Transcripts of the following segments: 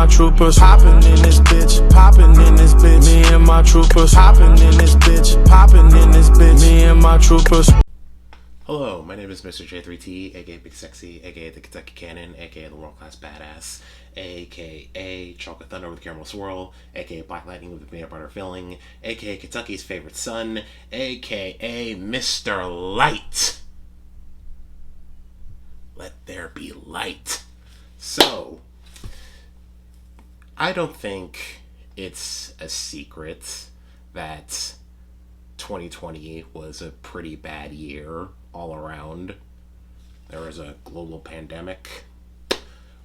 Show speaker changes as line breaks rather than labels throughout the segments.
my troopers hopping in this bitch, popping in this bitch. Me and my troopers hopping in this bitch, popping in this bitch. Me and my troopers.
Hello, my name is Mr. J3T, aka Big Sexy, aka the Kentucky Cannon, aka the World Class Badass, aka Chocolate Thunder with Caramel Swirl, aka Black Lightning with peanut butter filling, aka Kentucky's favorite son, aka Mr. Light. Let there be light. So, I don't think it's a secret that 2020 was a pretty bad year all around. There was a global pandemic.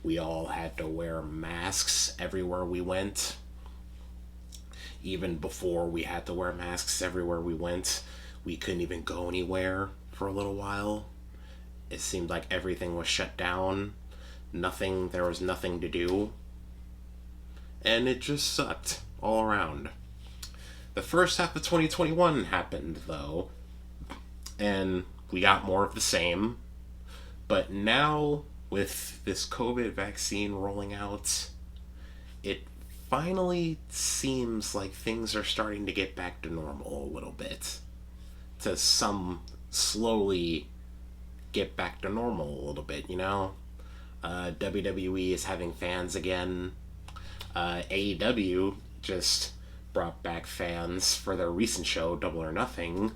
We all had to wear masks everywhere we went. Even before we had to wear masks everywhere we went, we couldn't even go anywhere for a little while. It seemed like everything was shut down. There was nothing to do. And it just sucked all around. The first half of 2021 happened, though, and we got more of the same. But now, with this COVID vaccine rolling out, it finally seems like things are starting to get back to normal a little bit. To slowly get back to normal a little bit, you know? WWE is having fans again. AEW just brought back fans for their recent show, Double or Nothing,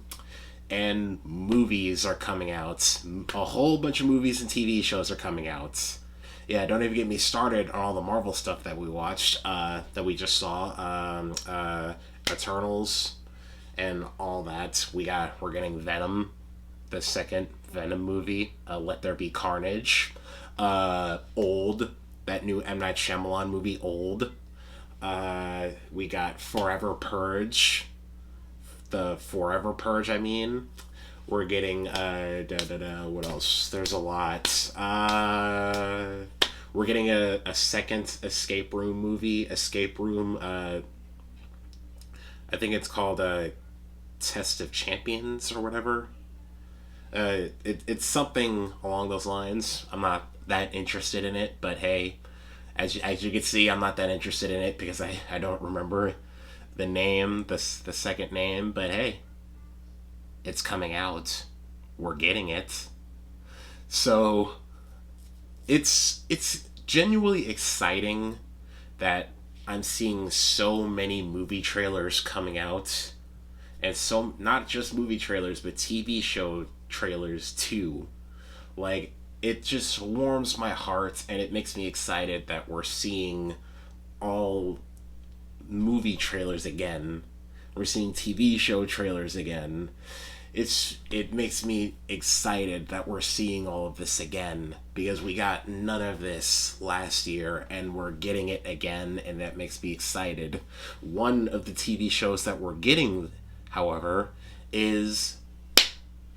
and movies are coming out. A whole bunch of movies and TV shows are coming out. Yeah, don't even get me started on all the Marvel stuff that we watched, that we just saw, Eternals, and all that. We're getting Venom, the second Venom movie, Let There Be Carnage, Old, that new M. Night Shyamalan movie, Old. We got Forever Purge. The Forever Purge, I mean. We're getting, what else? There's a lot. We're getting a second Escape Room movie. Escape Room, I think it's called, Test of Champions or whatever. It's something along those lines. I'm not that interested in it, but hey, as you can see, I'm not that interested in it because I don't remember the name, the second name, but hey, it's coming out. We're getting it. So it's genuinely exciting that I'm seeing so many movie trailers coming out, and so not just movie trailers, but TV show trailers too. Like, it just warms my heart, and it makes me excited that we're seeing all movie trailers again. We're seeing TV show trailers again. It makes me excited that we're seeing all of this again, because we got none of this last year, and we're getting it again, and that makes me excited. One of the TV shows that we're getting, however, is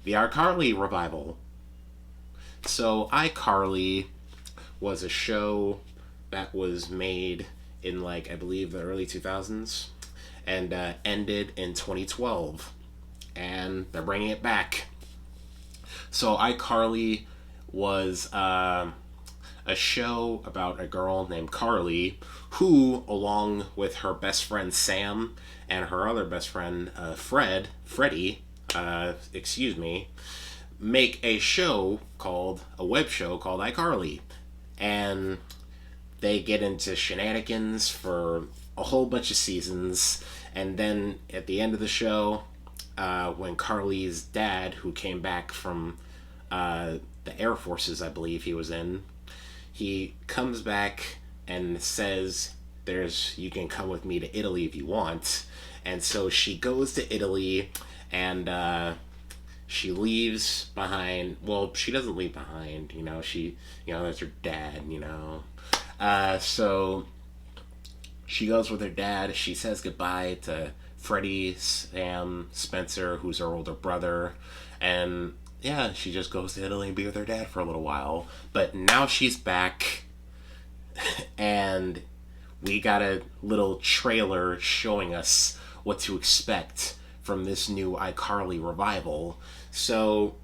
the ICarly revival. So iCarly was a show that was made in, like, I believe the early 2000s, and ended in 2012, and they're bringing it back. So iCarly was a show about a girl named Carly who, along with her best friend Sam and her other best friend Freddie, make a web show called iCarly. And they get into shenanigans for a whole bunch of seasons, and then at the end of the show, when Carly's dad, who came back from the Air Forces, I believe he was in, he comes back and says, you can come with me to Italy if you want. And so she goes to Italy, and she leaves behind, well, she doesn't leave behind, that's her dad, so she goes with her dad. She says goodbye to Freddie, Sam, Spencer, who's her older brother, and yeah, she just goes to Italy and be with her dad for a little while. But now she's back, and we got a little trailer showing us what to expect from this new iCarly revival. So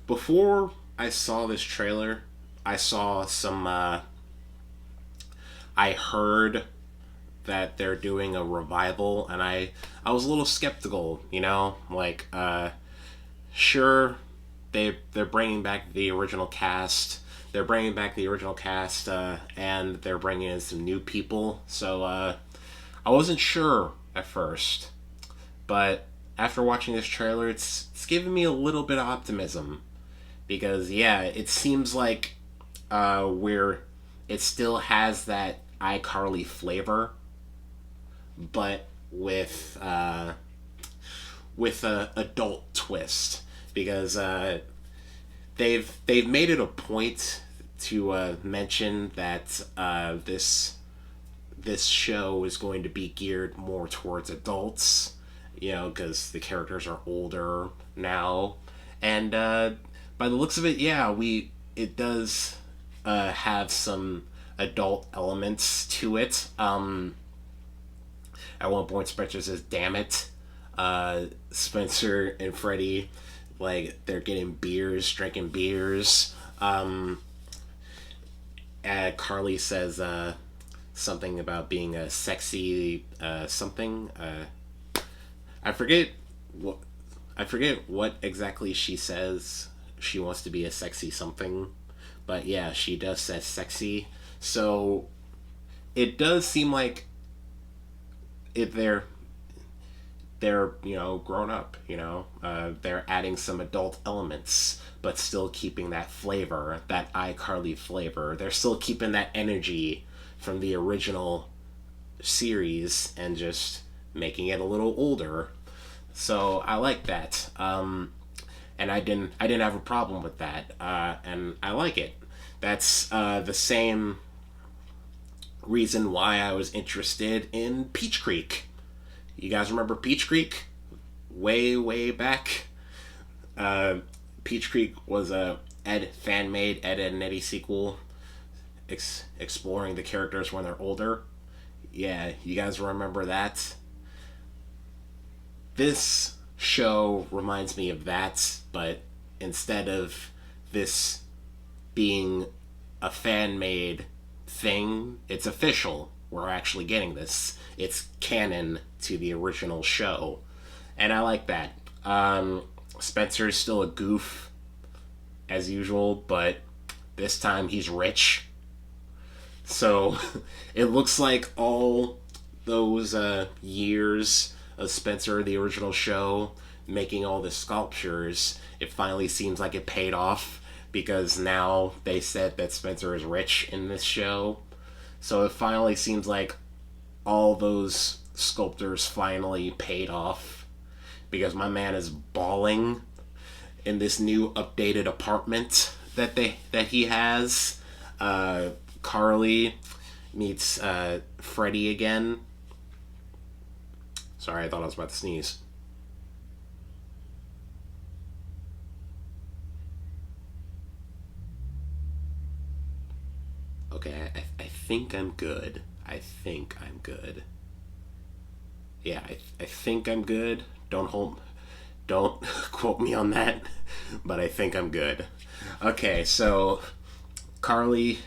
before I saw this trailer, I saw some I heard that they're doing a revival, and I was a little skeptical, you know, like sure, they're bringing back the original cast. They're bringing back the original cast, and they're bringing in some new people. So I wasn't sure at first, but after watching this trailer, it's giving me a little bit of optimism because yeah, it seems like where it still has that iCarly flavor, but with a adult twist because they've made it a point to mention that this show is going to be geared more towards adults, you know, because the characters are older now, and by the looks of it, yeah, it does have some adult elements to it. At one point, Spencer says, "Damn it." Spencer and Freddie, like, they're getting beers, drinking beers. Carly says something about being a sexy something. I forget what exactly she says. She wants to be a sexy something, but yeah, she does say sexy. So it does seem like they're you know, grown up, you know, they're adding some adult elements but still keeping that flavor, that iCarly flavor. They're still keeping that energy from the original series and just making it a little older. So I like that, and I didn't have a problem with that, and I like it. That's the same reason why I was interested in Peach Creek. You guys remember Peach Creek? Way back. Peach Creek was a fan-made Ed, Edd n Eddy sequel exploring the characters when they're older. Yeah, you guys remember that? This show reminds me of that, but instead of this being a fan-made thing, it's official. We're actually getting this. It's canon to the original show. And I like that. Spencer's still a goof, as usual, but this time he's rich. So it looks like all those years of Spencer, the original show, making all the sculptures, it finally seems like it paid off because now they said that Spencer is rich in this show. So it finally seems like all those sculptors finally paid off because my man is balling in this new updated apartment that he has. Carly meets Freddie again. Sorry, I thought I was about to sneeze. Okay, I think I'm good. I think I'm good. Yeah, I think I'm good. Don't quote me on that, but I think I'm good. Okay, so Carly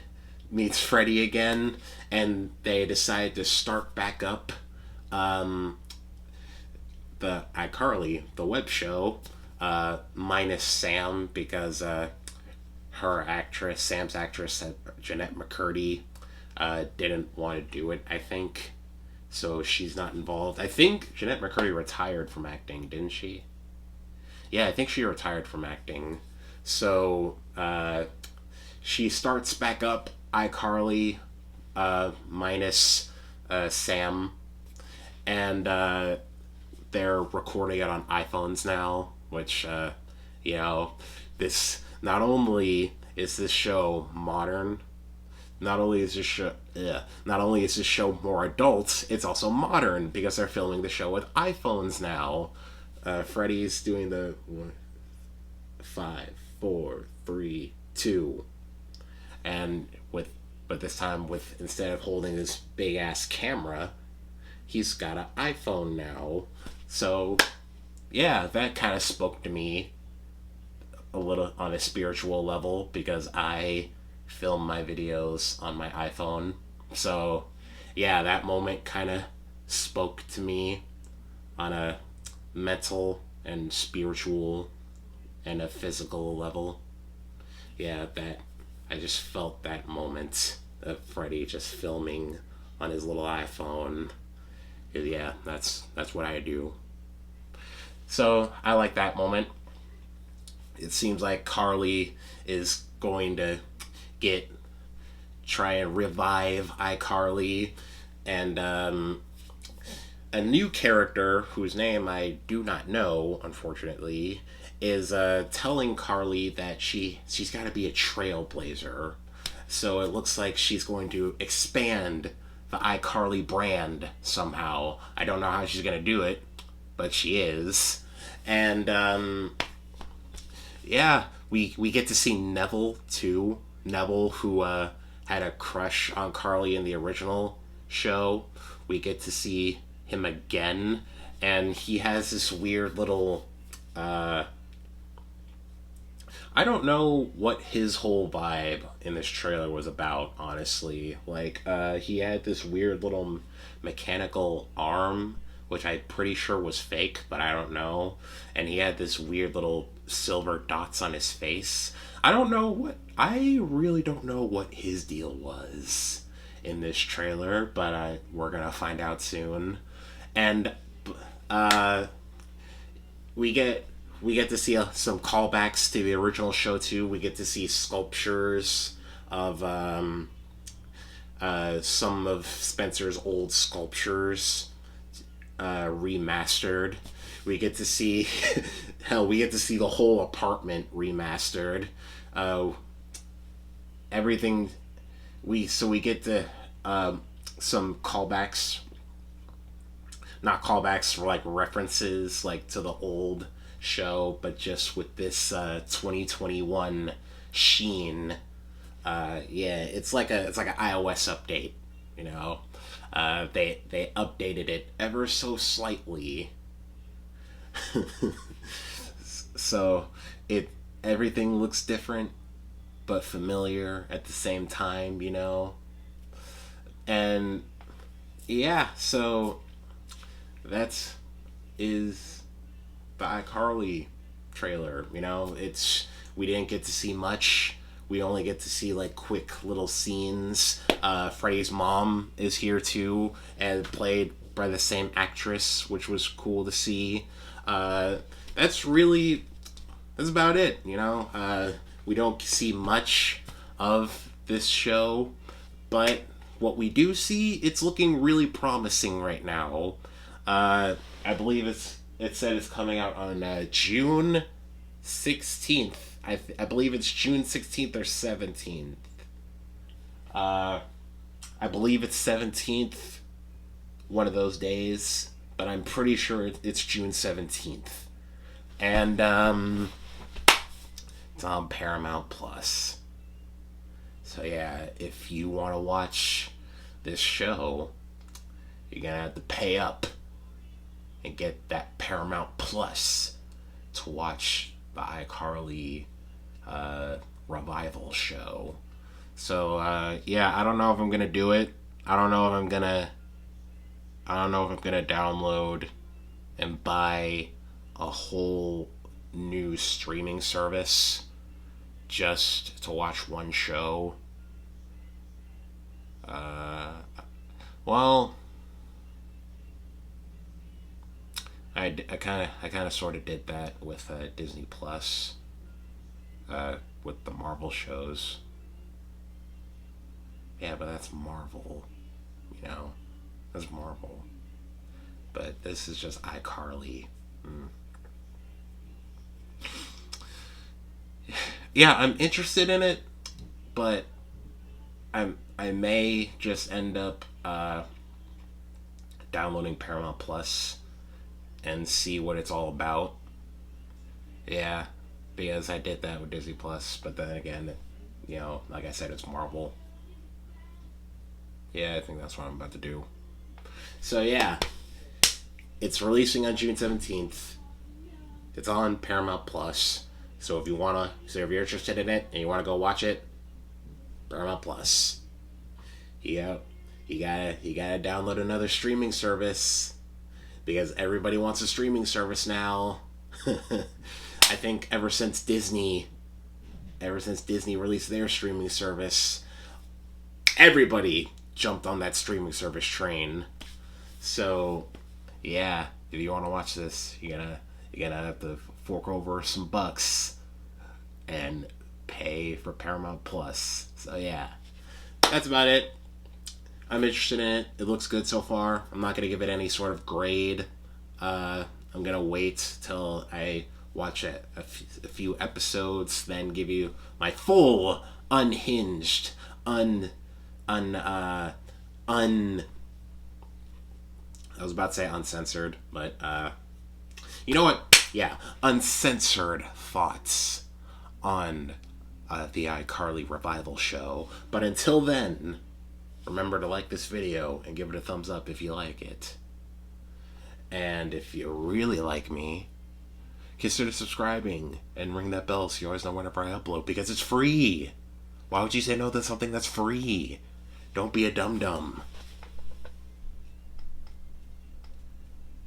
meets Freddie again, and they decide to start back up the iCarly, the web show, minus Sam because Sam's actress, Jeanette McCurdy, didn't want to do it, I think. So she's not involved. I think Jeanette McCurdy retired from acting, didn't she? Yeah, I think she retired from acting. So she starts back up iCarly minus Sam. And they're recording it on iPhones now, which, you know, this... Not only is this show modern, not only is this show more adult, it's also modern because they're filming the show with iPhones now. Freddie's doing the 5, 4, 3, 2, and but this time with instead of holding this big ass camera, he's got an iPhone now. So yeah, that kind of spoke to me a little on a spiritual level because I film my videos on my iPhone So, yeah, that moment kind of spoke to me on a mental and spiritual and a physical level. Yeah, that I just felt that moment of Freddie just filming on his little iPhone. Yeah, that's what I do. So I like that moment. It seems like Carly is going to get try and revive iCarly, and a new character whose name I do not know, unfortunately, is telling Carly that she's got to be a trailblazer. So it looks like she's going to expand the iCarly brand somehow. I don't know how she's going to do it, but she is. And yeah, we get to see Neville too. Neville, who had a crush on Carly in the original show. We get to see him again, and he has this weird little. I don't know what his whole vibe in this trailer was about, honestly. Like, he had this weird little mechanical arm, which I'm pretty sure was fake, but I don't know. And he had this weird little silver dots on his face. I really don't know what his deal was in this trailer, but we're gonna find out soon. And we get to see some callbacks to the original show too. We get to see sculptures of some of Spencer's old sculptures remastered. We get to see we get to see the whole apartment remastered. Everything we get to some callbacks, not callbacks, for like references like to the old show, but just with this 2021 sheen. Yeah, it's like an iOS update, you know. They updated it ever so slightly. So everything looks different but familiar at the same time, you know. And yeah, so that is the iCarly trailer. You know, we didn't get to see much. We only get to see like quick little scenes. Freddie's mom is here too, and played by the same actress, which was cool to see. That's about it. You know, we don't see much of this show, but what we do see, it's looking really promising right now. I believe it said it's coming out on June 16th. I believe it's June 16th or 17th. I believe it's 17th, one of those days, but I'm pretty sure it's June 17th. And it's on Paramount Plus. So yeah, if you want to watch this show, you're going to have to pay up and get that Paramount Plus to watch the iCarly revival show. So yeah, I don't know if I'm gonna do it. I don't know if I'm gonna download and buy a whole new streaming service just to watch one show. Well, I kind of sort of did that with Disney Plus, with the Marvel shows. Yeah, but that's Marvel, you know, that's Marvel. But this is just iCarly. Yeah, I'm interested in it, but I may just end up downloading Paramount Plus and see what it's all about. Yeah, because I did that with Disney Plus, but then again, you know, like I said, it's Marvel. Yeah, I think that's what I'm about to do. So yeah, it's releasing on June 17th. It's on Paramount Plus. So if you're interested in it and you wanna go watch it, Paramount Plus. Yeah. you gotta download another streaming service because everybody wants a streaming service now. I think ever since Disney released their streaming service, everybody jumped on that streaming service train. So, yeah, if you want to watch this, you're gonna have to fork over some bucks and pay for Paramount Plus. So yeah, that's about it. I'm interested in it. It looks good so far. I'm not gonna give it any sort of grade. I'm gonna wait till I watch a few episodes, then give you my full, unhinged, I was about to say uncensored, but you know what? Yeah, uncensored thoughts on the iCarly revival show. But until then, remember to like this video and give it a thumbs up if you like it. And if you really like me, consider subscribing and ring that bell so you always know whenever I upload, because it's free. Why would you say no to something that's free? Don't be a dum-dum.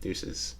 Deuces.